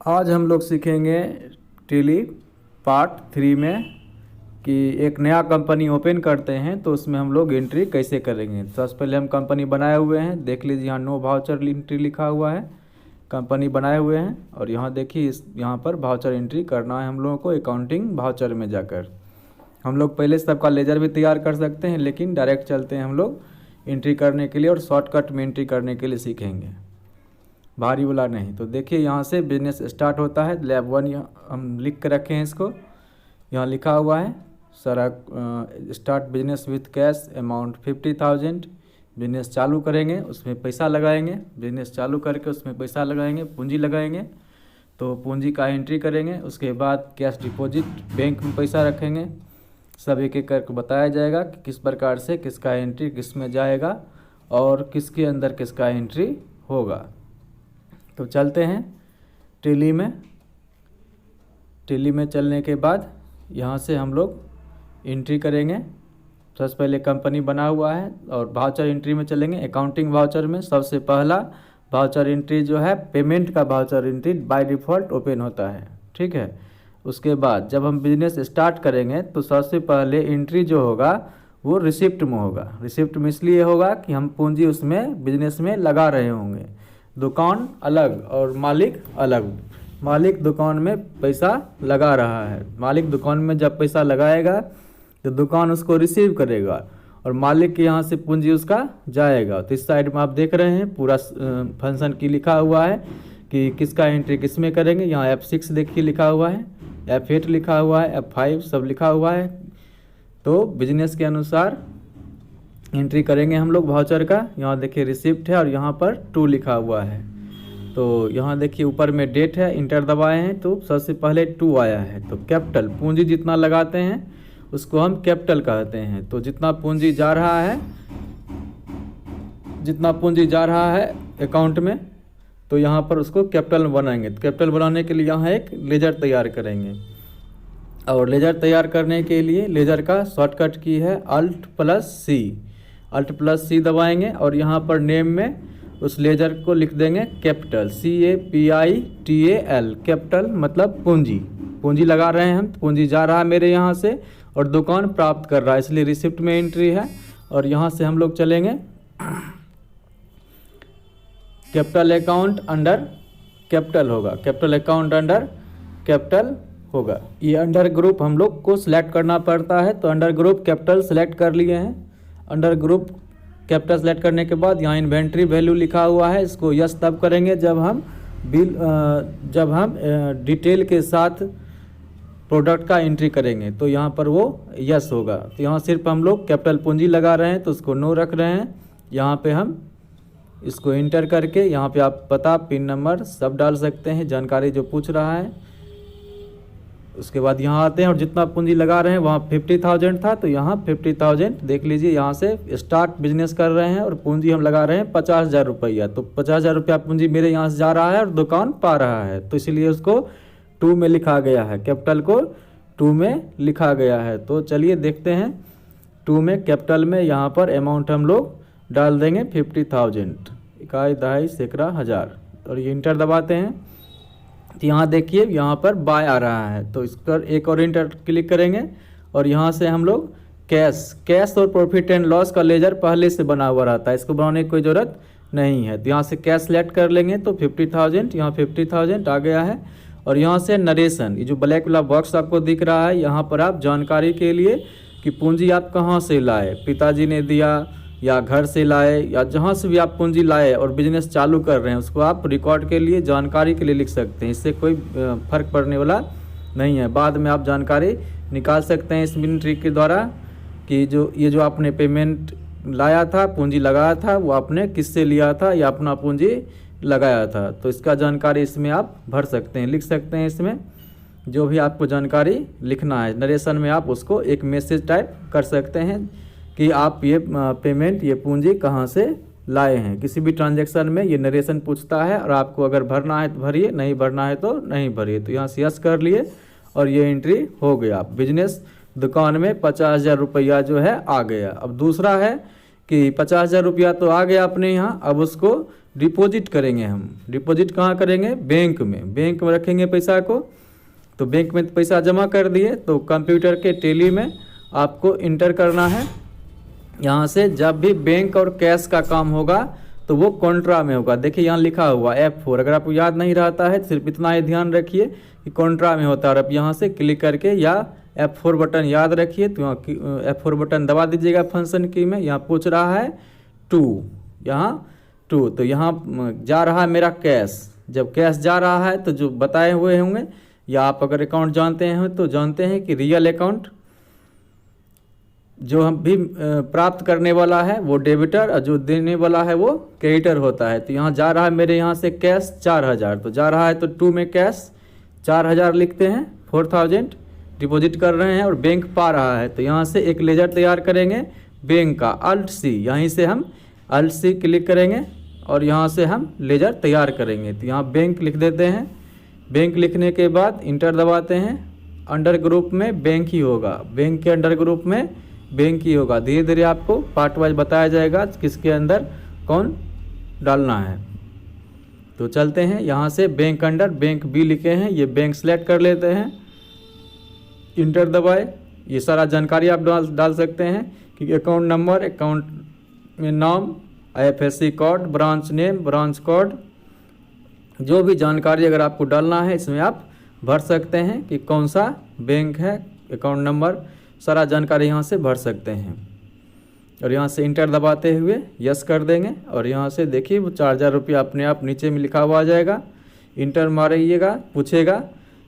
आज हम लोग सीखेंगे टेली पार्ट 3 में कि एक नया कंपनी ओपन करते हैं तो उसमें हम लोग एंट्री कैसे करेंगे। सबसे पहले हम कंपनी बनाए हुए हैं, देख लीजिए यहाँ नो वाउचर एंट्री लिखा हुआ है, कंपनी बनाए हुए हैं। और यहाँ देखिए यहाँ पर वाउचर एंट्री करना है हम लोगों को अकाउंटिंग वाउचर में जाकर। हम लोग पहले सबका लेजर भी तैयार कर सकते हैं, लेकिन डायरेक्ट चलते हैं हम लोग एंट्री करने के लिए और शॉर्टकट में एंट्री करने के लिए सीखेंगे, भारी वाला नहीं। तो देखिए यहाँ से बिजनेस स्टार्ट होता है। लैब 1 हम लिख के रखे हैं, इसको यहाँ लिखा हुआ है सारा। Start business with cash amount 50,000। Business चालू करेंगे, उसमें पैसा लगाएंगे। बिजनेस चालू करके उसमें पैसा लगाएंगे, पूंजी लगाएंगे, तो पूंजी का एंट्री करेंगे। उसके बाद कैश डिपॉजिट बैंक में पैसा रखेंगे। सब एक एक करके बताया जाएगा कि किस प्रकार से किसका एंट्री किस में जाएगा और किसके अंदर किसका एंट्री होगा। तो चलते हैं टेली में। टेली में चलने के बाद यहाँ से हम लोग एंट्री करेंगे। सबसे पहले कंपनी बना हुआ है और वाउचर एंट्री में चलेंगे। अकाउंटिंग वाउचर में सबसे पहला वाउचर एंट्री जो है पेमेंट का voucher entry by default open होता है, ठीक है। उसके बाद जब हम बिजनेस स्टार्ट करेंगे तो सबसे पहले एंट्री जो होगा वो रिसिप्ट में होगा। रिसिप्ट में इसलिए होगा कि हम पूंजी उसमें बिजनेस में लगा रहे होंगे। दुकान अलग और मालिक अलग। मालिक दुकान में पैसा लगा रहा है, मालिक दुकान में जब पैसा लगाएगा तो दुकान उसको रिसीव करेगा और मालिक के यहाँ से पूंजी उसका जाएगा। तो इस साइड में आप देख रहे हैं पूरा फंक्शन की लिखा हुआ है कि किसका एंट्री किस में करेंगे। यहाँ F6 देखिए लिखा हुआ है, F8 लिखा हुआ है, F5 सब लिखा हुआ है। तो बिजनेस के अनुसार एंट्री करेंगे हम लोग वाउचर का। यहाँ देखिए रिसिप्ट है और यहाँ पर 2 लिखा हुआ है। तो यहाँ देखिए ऊपर में डेट है, इंटर दबाए हैं तो सबसे पहले 2 आया है। तो कैपिटल पूंजी जितना लगाते हैं उसको हम कैपिटल कहते हैं। तो जितना पूंजी जा रहा है, जितना पूंजी जा रहा है अकाउंट में, तो यहाँ पर उसको कैपिटल बनाएंगे। तो कैपिटल बनाने के लिए यहाँ एक लेजर तैयार करेंगे और लेजर तैयार करने के लिए लेजर का शॉर्टकट की है Alt+C। Alt+C दबाएंगे और यहाँ पर नेम में उस लेजर को लिख देंगे कैपिटल, CAPITAL। कैपिटल मतलब पूंजी, पूंजी लगा रहे हैं हम, पूंजी जा रहा है मेरे यहाँ से और दुकान प्राप्त कर रहा है, इसलिए रिसिप्ट में एंट्री है। और यहाँ से हम लोग चलेंगे कैपिटल अकाउंट अंडर कैपिटल होगा, कैपिटल अकाउंट अंडर कैपिटल होगा। ये अंडर ग्रुप हम लोग को सिलेक्ट करना पड़ता है। तो अंडर ग्रुप कैपिटल सेलेक्ट कर लिए हैं। अंडर ग्रुप कैपिटल सेलेक्ट करने के बाद यहाँ इन्वेंट्री वैल्यू लिखा हुआ है, इसको यस तब करेंगे जब हम डिटेल के साथ प्रोडक्ट का एंट्री करेंगे, तो यहाँ पर वो यस होगा। तो यहाँ सिर्फ हम लोग कैपिटल पूंजी लगा रहे हैं तो उसको नो रख रहे हैं। यहाँ पे हम इसको इंटर करके यहाँ पे आप पता पिन नंबर सब डाल सकते हैं, जानकारी जो पूछ रहा है। उसके बाद यहाँ आते हैं और जितना पूंजी लगा रहे हैं वहाँ 50,000 था, तो यहाँ 50,000 देख लीजिए। यहाँ से स्टार्ट बिजनेस कर रहे हैं और पूंजी हम लगा रहे हैं 50,000 रुपया। तो 50,000 रुपया पूंजी मेरे यहाँ से जा रहा है और दुकान पा रहा है, तो इसलिए उसको 2 में लिखा गया है, कैपिटल को 2 में लिखा गया है। तो चलिए देखते हैं 2 में कैपिटल में यहाँ पर अमाउंट हम लोग डाल देंगे 50,000, इकाई दहाई सैकड़ा हज़ार, और ये इंटर दबाते हैं। तो यहाँ देखिए यहाँ पर बाय आ रहा है, तो इस पर एक और इंटर क्लिक करेंगे और यहाँ से हम लोग कैश और प्रॉफिट एंड लॉस का लेजर पहले से बना हुआ रहता है, इसको बनाने की कोई ज़रूरत नहीं है। तो यहाँ से कैश सेलेक्ट कर लेंगे तो 50,000, यहाँ 50,000 आ गया है। और यहाँ से नरेशन, ये जो ब्लैक वाला बॉक्स आपको दिख रहा है, यहाँ पर आप जानकारी के लिए कि पूंजी आप कहाँ से लाए, पिताजी ने दिया या घर से लाए या जहाँ से भी आप पूंजी लाए और बिजनेस चालू कर रहे हैं, उसको आप रिकॉर्ड के लिए जानकारी के लिए लिख सकते हैं। इससे कोई फ़र्क पड़ने वाला नहीं है। बाद में आप जानकारी निकाल सकते हैं इस एंट्री के द्वारा कि ये जो आपने पेमेंट लाया था, पूंजी लगाया था, वो आपने किससे लिया था या अपना पूंजी लगाया था। तो इसका जानकारी इसमें आप भर सकते हैं, लिख सकते हैं। इसमें जो भी आपको जानकारी लिखना है नरेशन में आप उसको एक मैसेज टाइप कर सकते हैं कि आप ये पेमेंट ये पूंजी कहाँ से लाए हैं। किसी भी ट्रांजैक्शन में ये नरेशन पूछता है और आपको अगर भरना है तो भरिए, नहीं भरना है तो नहीं भरिए। तो यहाँ से यस कर लिए और ये एंट्री हो गया। बिजनेस दुकान में 50,000 रुपया जो है आ गया। अब दूसरा है कि 50,000 रुपया तो आ गया अपने यहाँ, अब उसको डिपॉजिट करेंगे। हम डिपॉजिट कहाँ करेंगे? बैंक में। बैंक में रखेंगे पैसा को। तो बैंक में पैसा जमा कर दिए तो कंप्यूटर के टैली में आपको इंटर करना है। यहाँ से जब भी बैंक और कैश का काम होगा तो वो कॉन्ट्रा में होगा। देखिए यहाँ लिखा हुआ F4। अगर आपको याद नहीं रहता है सिर्फ इतना ही ध्यान रखिए कि कॉन्ट्रा में होता है। और अब यहाँ से क्लिक करके या F4 बटन याद रखिए, तो यहाँ F4 बटन दबा दीजिएगा फंक्शन की में। यहाँ पूछ रहा है 2, यहाँ 2, तो यहाँ जा रहा है मेरा कैश। जब कैश जा रहा है तो जो बताए हुए होंगे, या आप अगर अकाउंट जानते हैं तो जानते हैं कि रियल अकाउंट जो हम भी प्राप्त करने वाला है वो डेबिटर और जो देने वाला है वो क्रेडिटर होता है। तो यहाँ जा रहा है मेरे यहाँ से कैश 4000, तो जा रहा है तो 2 में कैश 4000 लिखते हैं, 4000 डिपॉजिट कर रहे हैं और बैंक पा रहा है। तो यहाँ से एक लेजर तैयार करेंगे बैंक का, Alt+C। यहीं से हम Alt+C क्लिक करेंगे और यहाँ से हम लेजर तैयार करेंगे। तो यहाँ बैंक लिख देते हैं। बैंक लिखने के बाद इंटर दबाते हैं। अंडर ग्रुप में बैंक ही होगा, बैंक के अंडर ग्रुप में बैंक ही होगा। धीरे धीरे आपको पार्ट वाइज बताया जाएगा किसके अंदर कौन डालना है। तो चलते हैं यहाँ से बैंक अंडर बैंक बी लिखे हैं, ये बैंक सेलेक्ट कर लेते हैं, इंटर दबाए। ये सारा जानकारी आप डाल सकते हैं कि अकाउंट नंबर, अकाउंट में नाम, IFSC code, branch name, branch code, जो भी जानकारी अगर आपको डालना है इसमें आप भर सकते हैं कि कौन सा बैंक है, अकाउंट नंबर, सारा जानकारी यहाँ से भर सकते हैं। और यहाँ से इंटर दबाते हुए यस कर देंगे और यहाँ से देखिए वो 4000 रुपया अपने आप नीचे में लिखा हुआ आ जाएगा। इंटर मारिएगा, पूछेगा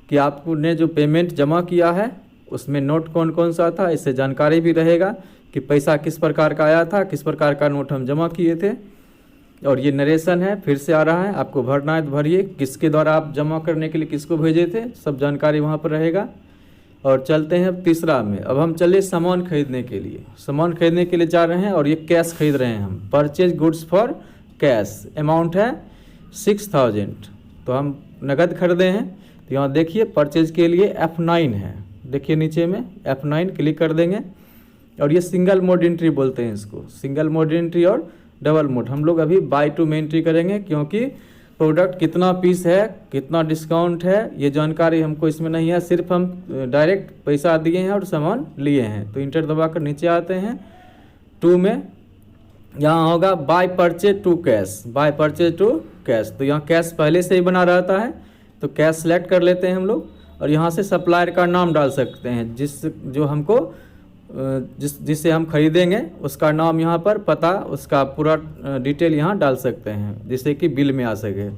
कि आपने जो पेमेंट जमा किया है उसमें नोट कौन कौन सा था, इससे जानकारी भी रहेगा कि पैसा किस प्रकार का आया था, किस प्रकार का नोट हम जमा किए थे। और ये नरेशन है, फिर से आ रहा है, आपको भरना है तो भरिए, किसके द्वारा आप जमा करने के लिए किसको भेजे थे, सब जानकारी वहाँ पर रहेगा। और चलते हैं तीसरा में। अब हम चले सामान खरीदने के लिए। सामान खरीदने के लिए जा रहे हैं और ये कैश खरीद रहे हैं हम, purchase goods for cash. Amount है 6000, तो हम नगद खरीदे हैं। तो यहाँ देखिए परचेज के लिए F9 है, देखिए नीचे में F9 क्लिक कर देंगे। और ये सिंगल मोड एंट्री बोलते हैं इसको, सिंगल मोड एंट्री और डबल मोड। हम लोग अभी बाय टू में एंट्री करेंगे क्योंकि प्रोडक्ट कितना पीस है, कितना डिस्काउंट है, ये जानकारी हमको इसमें नहीं है। सिर्फ हम डायरेक्ट पैसा दिए हैं और सामान लिए हैं। तो इंटर दबाकर नीचे आते हैं 2 में, यहाँ होगा by purchase to cash, by purchase to cash. तो यहाँ कैश पहले से ही बना रहता है, तो कैश सेलेक्ट कर लेते हैं हम लोग। और यहाँ से सप्लायर का नाम डाल सकते हैं, जो हमको जिससे हम खरीदेंगे उसका नाम यहाँ पर, पता, उसका पूरा डिटेल यहाँ डाल सकते हैं जिससे कि बिल में आ सके।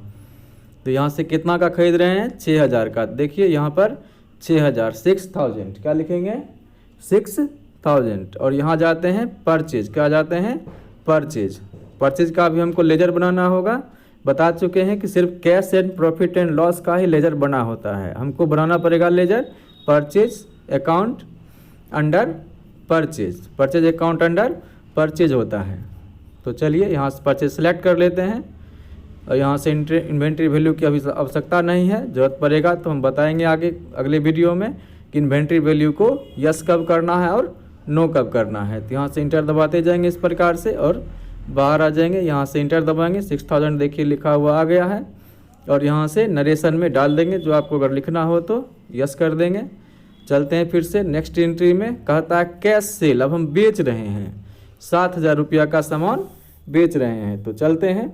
तो यहाँ से कितना का खरीद रहे हैं, 6000 का। देखिए यहाँ पर 6000, 6000 क्या लिखेंगे, 6000। और यहाँ जाते हैं परचेज, क्या जाते हैं परचेज। परचेज का भी हमको लेजर बनाना होगा। बता चुके हैं कि सिर्फ cash and profit and loss का ही लेजर बना होता है, हमको बनाना पड़ेगा ledger purchase account under purchase, purchase account under purchase होता है। तो चलिए यहाँ से परचेज सेलेक्ट कर लेते हैं। और यहाँ से इन्वेंट्री वैल्यू की अभी आवश्यकता नहीं है, ज़रूरत पड़ेगा तो हम बताएंगे आगे अगले वीडियो में कि इन्वेंट्री वैल्यू को यस कब करना है और नो कब करना है। तो यहाँ से इंटर दबाते जाएंगे इस प्रकार से और बाहर आ जाएंगे। यहाँ से इंटर दबाएंगे, 6000 देखिए लिखा हुआ आ गया है। और यहाँ से नरेशन में डाल देंगे, जो आपको अगर लिखना हो तो यस कर देंगे। चलते हैं फिर से नेक्स्ट एंट्री में, कहता है कैश सेल। अब हम बेच रहे हैं 7000 रुपया का सामान बेच रहे हैं। तो चलते हैं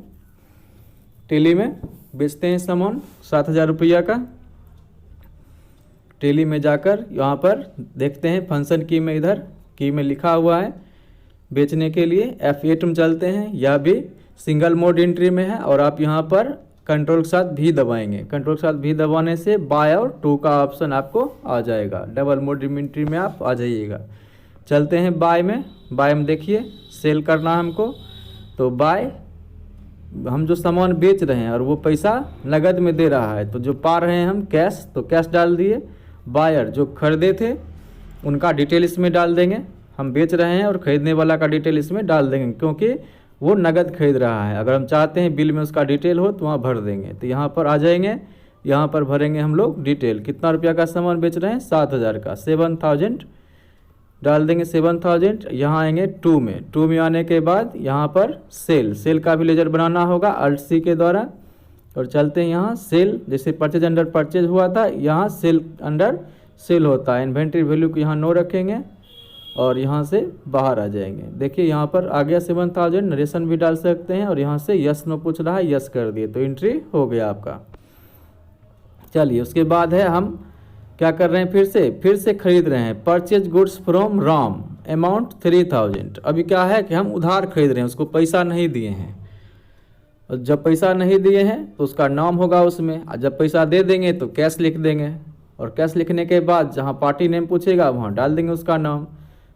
टैली में, बेचते हैं सामान 7000 रुपया का। टैली में जाकर यहाँ पर देखते हैं फंक्शन की में, इधर की में लिखा हुआ है बेचने के लिए। F8 में चलते हैं, यह भी सिंगल मोड एंट्री में है। और आप यहाँ पर कंट्रोल के साथ भी दबाएंगे, कंट्रोल के साथ भी दबाने से बाय और 2 का ऑप्शन आपको आ जाएगा। डबल मोड एंट्री में आप आ जाइएगा। चलते हैं बाय में। बाय में देखिए सेल करना है हमको, तो बाय, हम जो सामान बेच रहे हैं और वो पैसा नगद में दे रहा है, तो जो पा रहे हैं हम कैश, तो कैश डाल दिए। बायर जो खरीदे थे उनका डिटेल इसमें डाल देंगे, हम बेच रहे हैं और ख़रीदने वाला का डिटेल इसमें डाल देंगे क्योंकि वो नगद खरीद रहा है। अगर हम चाहते हैं बिल में उसका डिटेल हो तो वहाँ भर देंगे। तो यहाँ पर आ जाएंगे, यहाँ पर भरेंगे हम लोग डिटेल, कितना रुपया का सामान बेच रहे हैं, 7000 का, 7000 डाल देंगे 7000। यहाँ आएंगे 2 में, 2 में आने के बाद यहाँ पर सेल का भी लेजर बनाना होगा अल्ट सी के द्वारा। और चलते हैं यहाँ सेल, जैसे परचेज अंडर परचेज हुआ था, यहाँ सेल अंडर सेल होता है। इन्वेंट्री वैल्यू को यहाँ 9 रखेंगे और यहाँ से बाहर आ जाएंगे। देखिए यहाँ पर आ गया 7000, नरेशन भी डाल सकते हैं। और यहाँ से यस नो पूछ रहा है, यस कर दिए तो एंट्री हो गया आपका। चलिए उसके बाद है हम क्या कर रहे हैं, फिर से खरीद रहे हैं। Purchase goods from Ram, amount 3000। अभी क्या है कि हम उधार खरीद रहे हैं, उसको पैसा नहीं दिए हैं। और जब पैसा नहीं दिए हैं तो उसका नाम होगा उसमें, और जब पैसा दे देंगे तो कैश लिख देंगे। और कैश लिखने के बाद जहाँ पार्टी नेम पूछेगा वहाँ डाल देंगे उसका नाम।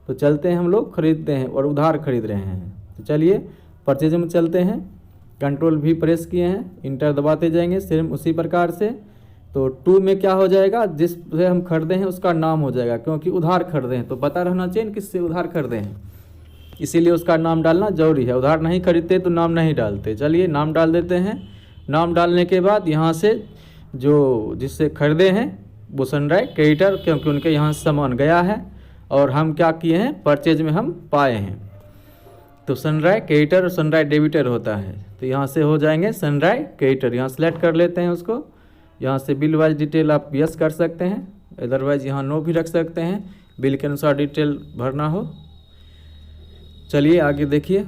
तो चलते हैं हम लोग खरीदते हैं और उधार खरीद रहे हैं। तो चलिए परचेज में चलते हैं, कंट्रोल भी प्रेस किए हैं, इंटर दबाते जाएंगे सेम उसी प्रकार से। तो 2 में क्या हो जाएगा, जिससे हम खरीदे हैं उसका नाम हो जाएगा, क्योंकि उधार खरीदे हैं तो पता रहना चाहिए किससे उधार खरीदे हैं, इसीलिए उसका नाम डालना जरूरी है। उधार नहीं खरीदते तो नाम नहीं डालते। चलिए नाम डाल देते हैं। नाम डालने के बाद यहाँ से जो जिससे खरीदे हैं वो सनराइज क्रेडिटर, क्योंकि उनके यहाँ सामान गया है और हम क्या किए हैं, परचेज में हम पाए हैं। तो सनराइज क्रेडिटर और सनराइज डेबिटर होता है। तो यहाँ से हो जाएंगे सनराइज क्रेडिटर, यहाँ सेलेक्ट कर लेते हैं उसको। यहाँ से बिल वाइज डिटेल आप यस कर सकते हैं, अदरवाइज यहाँ नो भी रख सकते हैं, बिल के अनुसार डिटेल भरना हो। चलिए आगे देखिए,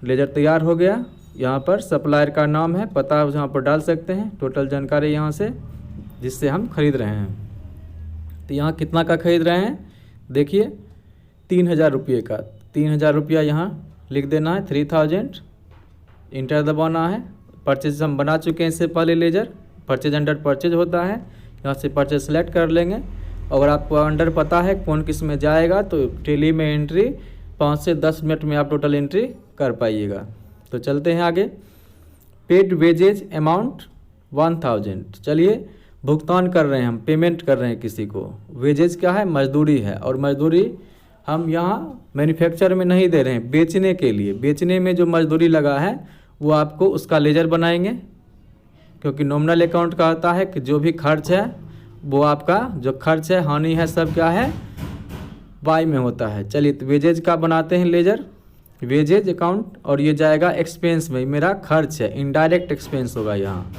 लेजर तैयार हो गया। यहाँ पर सप्लायर का नाम है, पता यहाँ पर डाल सकते हैं, टोटल जानकारी यहाँ से जिससे हम खरीद रहे हैं। तो यहाँ कितना का खरीद रहे हैं, देखिए 3000 रुपये का। 3000 रुपया यहाँ लिख देना है, 3000, इंटर दबाना है। परचेज हम बना चुके हैं इससे पहले लेजर, परचेज अंडर परचेज होता है। यहाँ से परचेज सेलेक्ट कर लेंगे। अगर आपको अंडर पता है कौन किस में जाएगा तो टेली में एंट्री 5 से 10 मिनट में आप टोटल एंट्री कर पाइएगा। तो चलते हैं आगे। Paid wages amount 1000। चलिए भुगतान कर रहे हैं हम, पेमेंट कर रहे हैं किसी को। वेजेज क्या है, मजदूरी है। और मजदूरी हम यहाँ मैन्युफैक्चर में नहीं दे रहे हैं, बेचने के लिए। बेचने में जो मजदूरी लगा है वो आपको उसका लेजर बनाएंगे, क्योंकि नॉमिनल अकाउंट का होता है कि जो भी खर्च है वो आपका जो खर्च है, हानि है, सब क्या है, बाय में होता है। चलिए तो वेजेज का बनाते हैं लेजर, वेजेज अकाउंट। और ये जाएगा एक्सपेंस में, मेरा खर्च है, इनडायरेक्ट एक्सपेंस होगा यहाँ,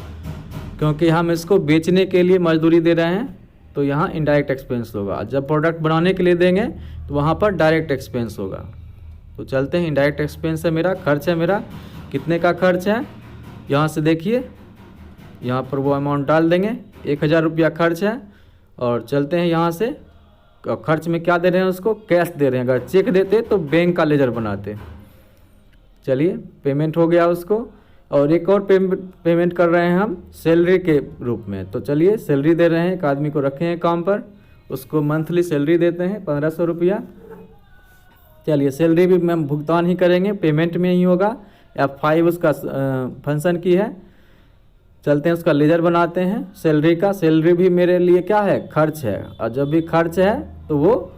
क्योंकि हम इसको बेचने के लिए मजदूरी दे रहे हैं तो यहाँ इनडायरेक्ट एक्सपेंस होगा। जब प्रोडक्ट बनाने के लिए देंगे तो वहाँ पर डायरेक्ट एक्सपेंस होगा। तो चलते हैं, इनडायरेक्ट एक्सपेंस है मेरा, खर्च है मेरा। कितने का खर्च है, यहाँ से देखिए, यहाँ पर वो अमाउंट डाल देंगे, 1000 रुपया खर्च है। और चलते हैं यहाँ से, खर्च में क्या दे रहे हैं उसको, कैश दे रहे हैं। अगर चेक देते तो बैंक का लेजर बनाते। चलिए पेमेंट हो गया उसको। और एक और पेमेंट कर रहे हैं हम सैलरी के रूप में। तो चलिए सैलरी दे रहे हैं, एक आदमी को रखे हैं काम पर, उसको मंथली सैलरी देते हैं 1500 रुपया। चलिए सैलरी भी हम भुगतान ही करेंगे, पेमेंट में ही होगा। F5 उसका फंक्शन की है। चलते हैं उसका लेजर बनाते हैं सैलरी का। सैलरी भी मेरे लिए क्या है, खर्च है। और जब भी खर्च है तो वो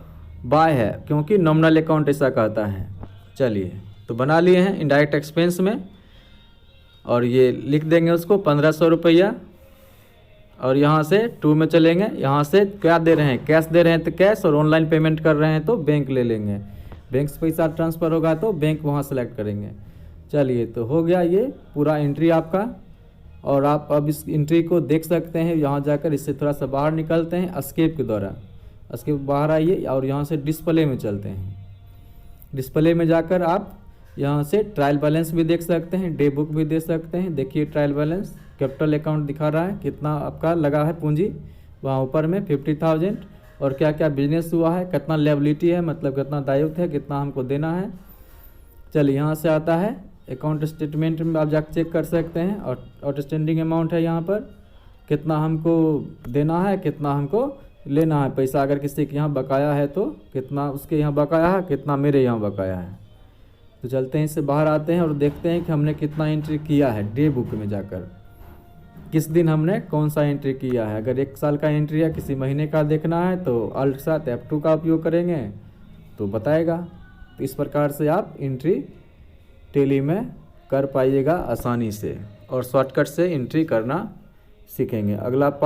बाय है, क्योंकि नॉमिनल अकाउंट ऐसा कहता है। चलिए तो बना लिए हैं इनडायरेक्ट एक्सपेंस में। और ये लिख देंगे उसको 1500 रुपया। और यहाँ से 2 में चलेंगे। यहाँ से क्या दे रहे हैं, कैश दे रहे हैं तो कैश, और ऑनलाइन पेमेंट कर रहे हैं तो बैंक ले लेंगे। बैंक से पैसा ट्रांसफ़र होगा तो बैंक वहाँ सेलेक्ट करेंगे। चलिए तो हो गया ये पूरा एंट्री आपका। और आप अब इस एंट्री को देख सकते हैं यहाँ जाकर। इससे थोड़ा सा बाहर निकलते हैं एस्केप के द्वारा। एस्केप बाहर आइए और यहाँ से डिस्प्ले में चलते हैं। डिस्प्ले में जाकर आप यहाँ से ट्रायल बैलेंस भी देख सकते हैं, डे बुक भी दे सकते हैं। देखिए ट्रायल बैलेंस, कैपिटल अकाउंट दिखा रहा है कितना आपका लगा है पूंजी, वहाँ ऊपर में 50,000। और क्या क्या बिजनेस हुआ है, कितना लायबिलिटी है, मतलब कितना दायित्व है, कितना हमको देना है। चलिए यहाँ से आता है अकाउंट स्टेटमेंट में, आप जाकर चेक कर सकते हैं। और आउटस्टैंडिंग अमाउंट है यहाँ पर, कितना हमको देना है, कितना हमको लेना है पैसा। अगर किसी के यहाँ बकाया है तो कितना उसके यहाँ बकाया है, कितना मेरे यहाँ बकाया है। तो चलते हैं, इससे बाहर आते हैं और देखते हैं कि हमने कितना एंट्री किया है डे बुक में जाकर, किस दिन हमने कौन सा एंट्री किया है। अगर 1 साल का एंट्री या किसी महीने का देखना है तो अल्ट साथ F2 का उपयोग करेंगे तो बताएगा। तो इस प्रकार से आप एंट्री टेली में कर पाइएगा आसानी से, और शॉर्टकट से एंट्री करना सीखेंगे। अगला पार्ट